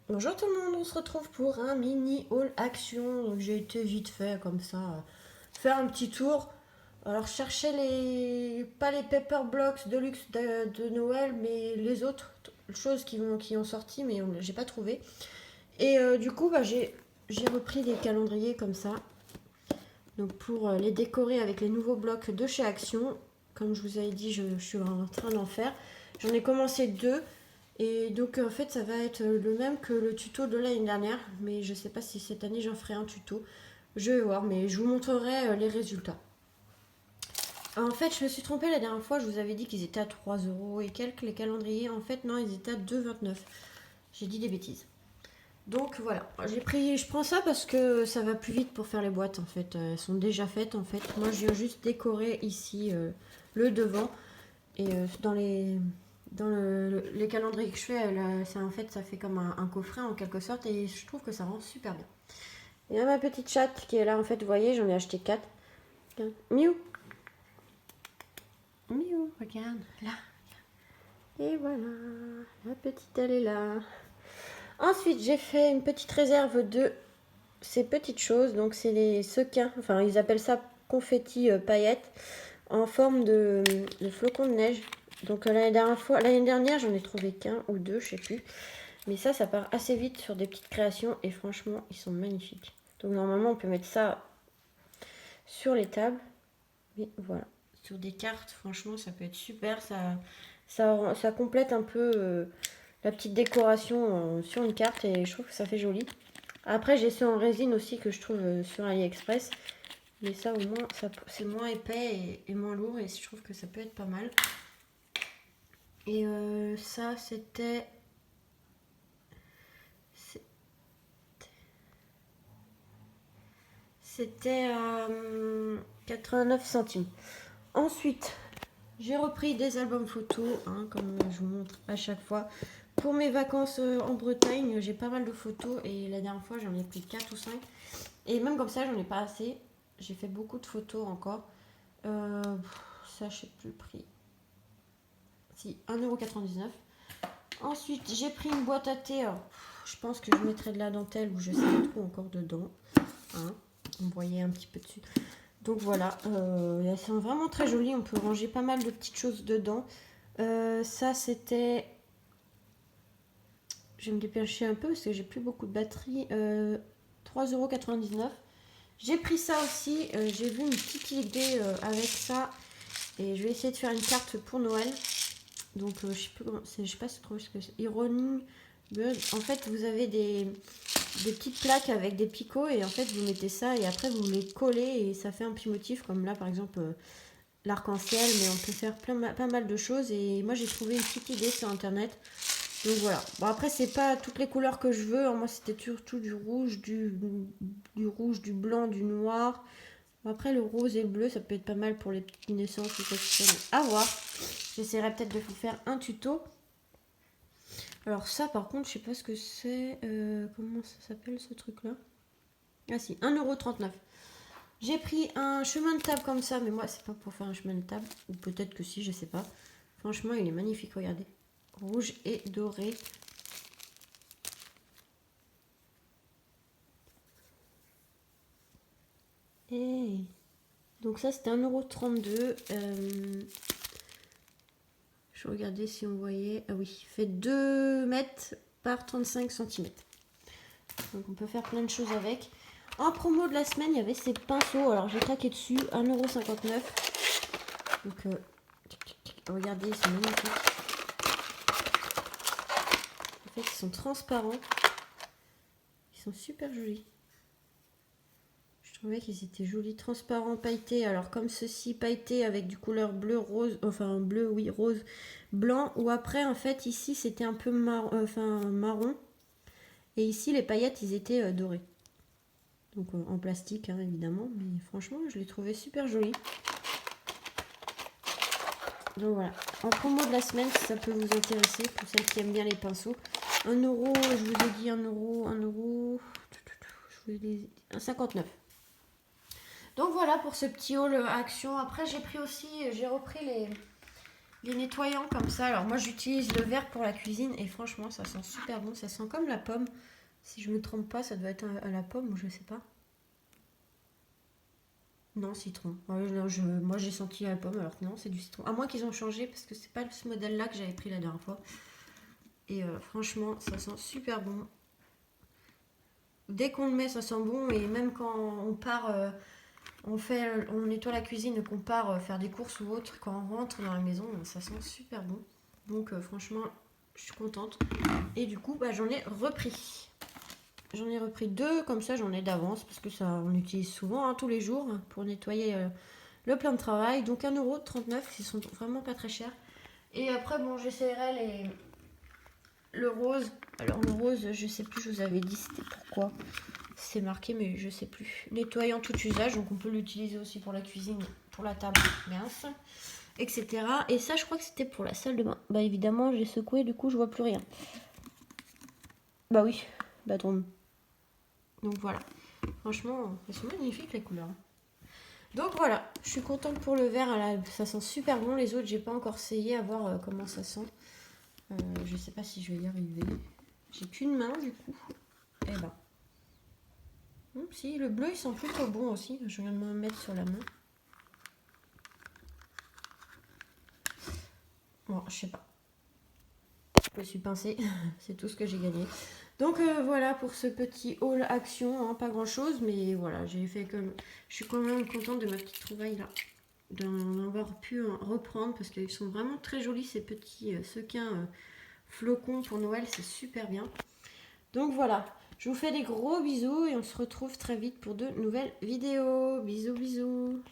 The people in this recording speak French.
Bonjour tout le monde, on se retrouve pour un mini haul action. Donc j'ai été vite fait comme ça, faire un petit tour. Alors chercher pas les paper blocks de luxe de Noël, mais les autres choses qui ont sorti, mais j'ai pas trouvé. Et du coup, j'ai repris des calendriers comme ça. Donc pour les décorer avec les nouveaux blocs de chez Action. Comme je vous avais dit, je suis en train d'en faire. J'en ai commencé deux. Et donc en fait ça va être le même que le tuto de l'année dernière, mais je sais pas si cette année j'en ferai un tuto. Je vais voir, mais je vous montrerai les résultats. En fait, je me suis trompée la dernière fois, je vous avais dit qu'ils étaient à 3 euros et quelques les calendriers. En fait, non, ils étaient à 2,29. J'ai dit des bêtises. Donc voilà, je prends ça parce que ça va plus vite pour faire les boîtes en fait. Elles sont déjà faites en fait. Moi, je viens juste décorer ici le devant et les calendriers que je fais, en fait, ça fait comme un coffret en quelque sorte et je trouve que ça rend super bien. Il y a ma petite chatte qui est là en fait, vous voyez, j'en ai acheté 4. Miou, miou, regarde, là. Et voilà, la petite elle est là. Ensuite, j'ai fait une petite réserve de ces petites choses. Donc, c'est les sequins, enfin, ils appellent ça confetti paillettes en forme de flocons de neige. Donc, l'année dernière, j'en ai trouvé qu'un ou deux, je sais plus. Mais ça part assez vite sur des petites créations et franchement, ils sont magnifiques. Donc, normalement, on peut mettre ça sur les tables. Mais voilà, sur des cartes, franchement, ça peut être super. Ça complète un peu la petite décoration sur une carte et je trouve que ça fait joli. Après, j'ai ceux en résine aussi que je trouve sur AliExpress. Mais ça, au moins, c'est moins épais et moins lourd et je trouve que ça peut être pas mal. Et ça, c'était à 89 centimes. Ensuite, j'ai repris des albums photos, hein, comme je vous montre à chaque fois. Pour mes vacances en Bretagne, j'ai pas mal de photos et la dernière fois, j'en ai pris 4 ou 5. Et même comme ça, j'en ai pas assez. J'ai fait beaucoup de photos encore. Euh, Ça, je sais plus le prix. Si, 1,99 €. Ensuite, j'ai pris une boîte à thé. Alors, je pense que je mettrai de la dentelle ou je sais pas trop encore dedans. Hein, on voyait un petit peu dessus. Donc voilà, elles sont vraiment très jolies. On peut ranger pas mal de petites choses dedans. Ça, c'était. Je vais me dépêcher un peu parce que j'ai plus beaucoup de batterie. 3,99 €. J'ai pris ça aussi. J'ai vu une petite idée avec ça. Et je vais essayer de faire une carte pour Noël. Donc je sais plus comment. Je sais pas si trop ce que c'est. Ironing Bird. En fait, vous avez des petites plaques avec des picots. Et en fait, vous mettez ça. Et après, vous les collez. Et ça fait un petit motif. Comme là, par exemple, l'arc-en-ciel. Mais on peut faire pas mal de choses. Et moi, j'ai trouvé une petite idée sur internet. Donc voilà. Bon, après, c'est pas toutes les couleurs que je veux. Moi, c'était surtout du rouge, du blanc, du noir. Après, le rose et le bleu, ça peut être pas mal pour les petites naissances ou quoi que ce soit. À voir. J'essaierai peut-être de vous faire un tuto. Alors ça, par contre, je sais pas ce que c'est. Comment ça s'appelle ce truc-là? Ah si, 1,39 €. J'ai pris un chemin de table comme ça, mais moi, c'est pas pour faire un chemin de table. Ou peut-être que si, je sais pas. Franchement, il est magnifique, regardez. Rouge et doré. Et donc ça, c'était 1,32 €. Je regardais si on voyait. Ah oui, il fait 2 mètres par 35 cm. Donc on peut faire plein de choses avec. En promo de la semaine, il y avait ces pinceaux. Alors j'ai claqué dessus, 1,59 €. Donc regardez, ils sont magnifiques. En fait, ils sont transparents. Ils sont super jolis. Je trouvais qu'ils étaient jolis, transparents, pailletés. Alors comme ceci, pailletés avec du couleur bleu, rose, enfin bleu, oui, rose, blanc. Ou après, en fait, ici, c'était un peu marron. Et ici, les paillettes, ils étaient dorés. Donc en plastique, hein, évidemment. Mais franchement, je les trouvais super jolis. Donc voilà, en promo de la semaine, si ça peut vous intéresser, pour celles qui aiment bien les pinceaux. 1 €, je vous ai dit 1 €, je vous ai dit 59. Donc voilà pour ce petit haul action. Après, j'ai repris les nettoyants comme ça. Alors moi j'utilise le vert pour la cuisine et franchement ça sent super bon. Ça sent comme la pomme. Si je me trompe pas, ça doit être à la pomme ou je sais pas. Non, citron. Ouais, non, moi j'ai senti la pomme alors que non, c'est du citron. À moins qu'ils ont changé parce que c'est pas ce modèle là que j'avais pris la dernière fois. Et franchement, ça sent super bon. Dès qu'on le met, ça sent bon. Et même quand on part, on nettoie la cuisine et qu'on part faire des courses ou autre, quand on rentre dans la maison, ça sent super bon. Donc franchement, je suis contente. Et du coup, bah, j'en ai repris. J'en ai repris 2, comme ça j'en ai d'avance, parce que ça on utilise souvent tous les jours pour nettoyer le plan de travail. Donc 1,39€, ils sont vraiment pas très chers. Et après, bon, j'essaierai le rose. Alors le rose, je sais plus, je vous avais dit c'était pourquoi. C'est marqué, mais je sais plus. Nettoyant tout usage, donc on peut l'utiliser aussi pour la cuisine, pour la table, mince, etc. Et ça, je crois que c'était pour la salle de bain. Bah évidemment, j'ai secoué, du coup, je vois plus rien. Bah oui, bâton. Donc voilà. Franchement, elles sont magnifiques les couleurs. Donc voilà, je suis contente pour le vert. Là, ça sent super bon. Les autres, j'ai pas encore essayé à voir comment ça sent. Je sais pas si je vais y arriver. J'ai qu'une main du coup. Eh ben. Si, le bleu il sent plutôt bon aussi. Je viens de me mettre sur la main. Bon, je sais pas. Je me suis pincée. C'est tout ce que j'ai gagné. Donc voilà pour ce petit haul action. Pas grand chose, mais voilà, j'ai fait comme. Je suis quand même contente de ma petite trouvaille là. D'en avoir pu reprendre parce qu'ils sont vraiment très jolis ces petits sequins flocons pour Noël. C'est super bien. Donc voilà. Je vous fais des gros bisous et on se retrouve très vite pour de nouvelles vidéos. Bisous, bisous.